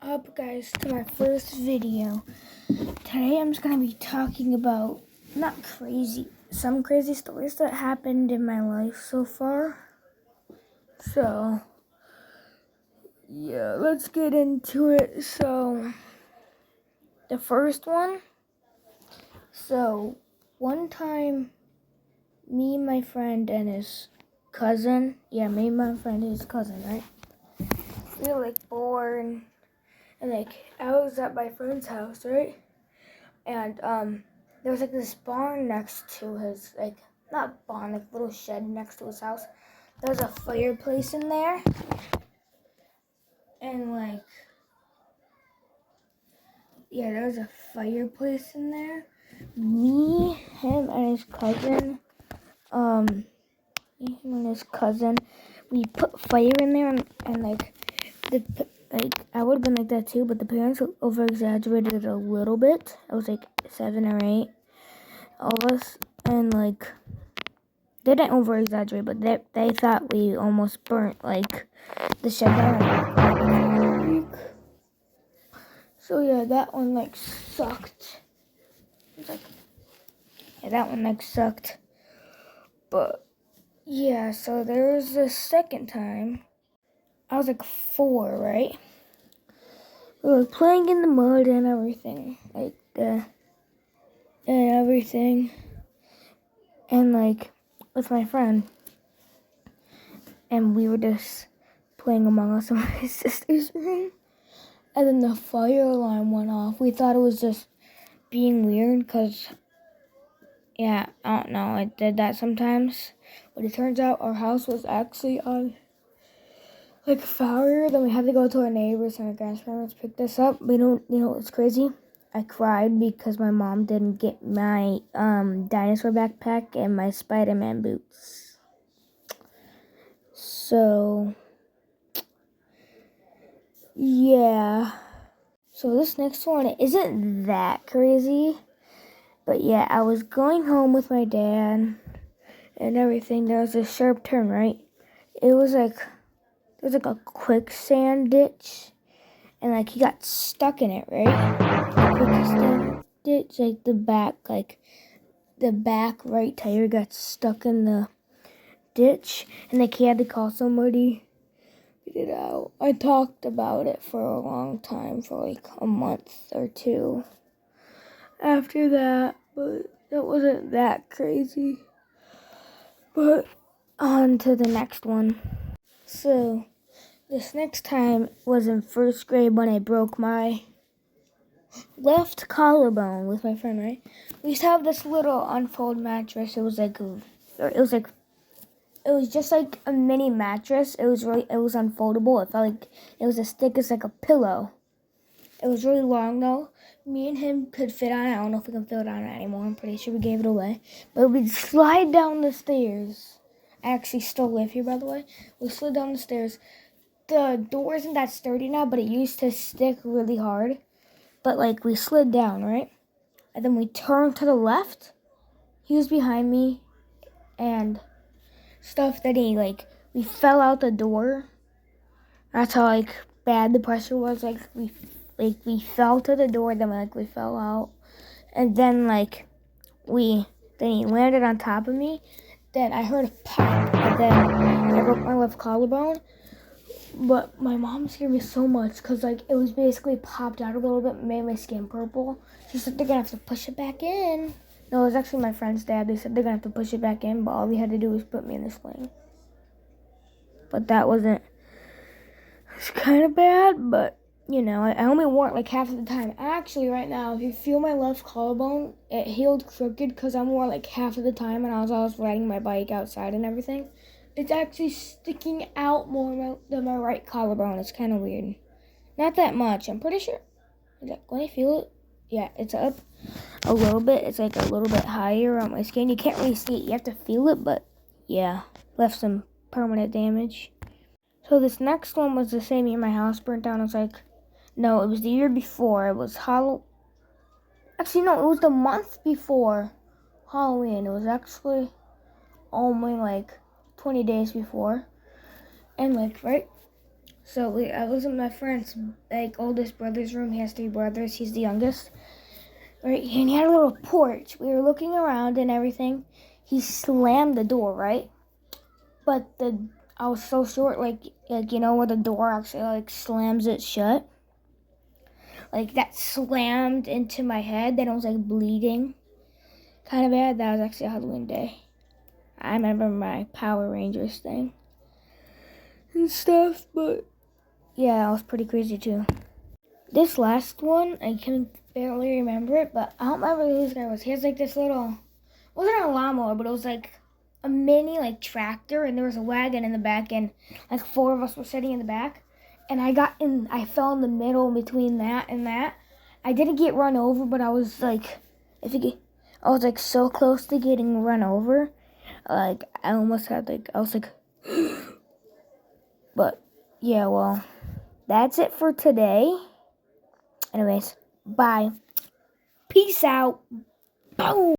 up, guys, to my first video. Today I'm just gonna be talking about some crazy stories that happened in my life so far. So yeah, let's get into it. So the first one. So one time, me and my friend and his cousin. Yeah, me and my friend and his cousin, right? We were bored. And I was at my friend's house, right? And there was this barn next to his not barn, little shed next to his house. There was a fireplace in there. And there was a fireplace in there. Me, him and his cousin, we put fire in there and I would have been like that too, but the parents over exaggerated it a little bit. I was 7 or 8 of us, and they didn't over exaggerate, but they thought we almost burnt the shed down. So yeah, that one sucked. That one sucked. But yeah, so there was the second time. I was 4, right? We were playing in the mud and everything, and with my friend, and we were just playing Among Us in my sister's room, and then the fire alarm went off. We thought it was just being weird, because, yeah, I don't know, it did that sometimes, but it turns out our house was actually on fire. Then we had to go to our neighbors, and our grandparents picked us up. But you know what's crazy? I cried because my mom didn't get my dinosaur backpack and my Spider-Man boots. So yeah. So this next one isn't that crazy, but yeah, I was going home with my dad and everything. There was a sharp turn, right? It was there's a quicksand ditch, and he got stuck in it, right? Quicksand ditch, the back right tire got stuck in the ditch, and he had to call somebody to get it out. I talked about it for a long time, for a month or 2 after that, but that wasn't that crazy. But on to the next one. So this next time was in first grade when I broke my left collarbone with my friend, right? We used to have this little unfold mattress. It was just like a mini mattress. It was unfoldable. It felt like it was as thick as a pillow. It was really long though. Me and him could fit on it. I don't know if we can fit on it anymore. I'm pretty sure we gave it away. But we'd slide down the stairs. I actually still live here, by the way. We slid down the stairs. The door isn't that sturdy now, but it used to stick really hard. But we slid down, right? And then we turned to the left. He was behind me and stuff. That we fell out the door. That's how bad the pressure was. We fell to the door, then we fell out. And then he landed on top of me. Then I heard a pop, and then I broke my left collarbone. But my mom scared me so much because it was basically popped out a little bit, made my skin purple. She said they're gonna have to push it back in. No, it was actually my friend's dad. They said they're gonna have to push it back in, but all they had to do was put me in the sling. But that wasn't. It's kind of bad, but I only wore it half of the time. Actually, right now, if you feel my left collarbone, it healed crooked because I wore half of the time, and I was riding my bike outside and everything. It's actually sticking out more than my right collarbone. It's kind of weird. Not that much. I'm pretty sure. When I feel it, yeah, it's up a little bit. It's a little bit higher on my skin. You can't really see it. You have to feel it, but yeah, left some permanent damage. So this next one was the same year my house burnt down. It was no, it was the year before. It was Actually, no, it was the month before Halloween. It was actually only 20 days before. And right? So I was in my friend's oldest brother's room. He has 3 brothers. He's the youngest. Right, and he had a little porch. We were looking around and everything. He slammed the door, right? But I was so short, where the door actually slams it shut. That slammed into my head. Then I was bleeding, kind of bad. That was actually a Halloween day. I remember my Power Rangers thing and stuff, but yeah, it was pretty crazy too. This last one, I can barely remember it, but I don't remember who this guy was. He has this little, it wasn't a lawnmower, but it was a mini tractor, and there was a wagon in the back, and 4 of us were sitting in the back, and I fell in the middle between that and that. I didn't get run over, but I was I was so close to getting run over. I almost had I was but yeah, well, that's it for today. Anyways, bye. Peace out. Boom.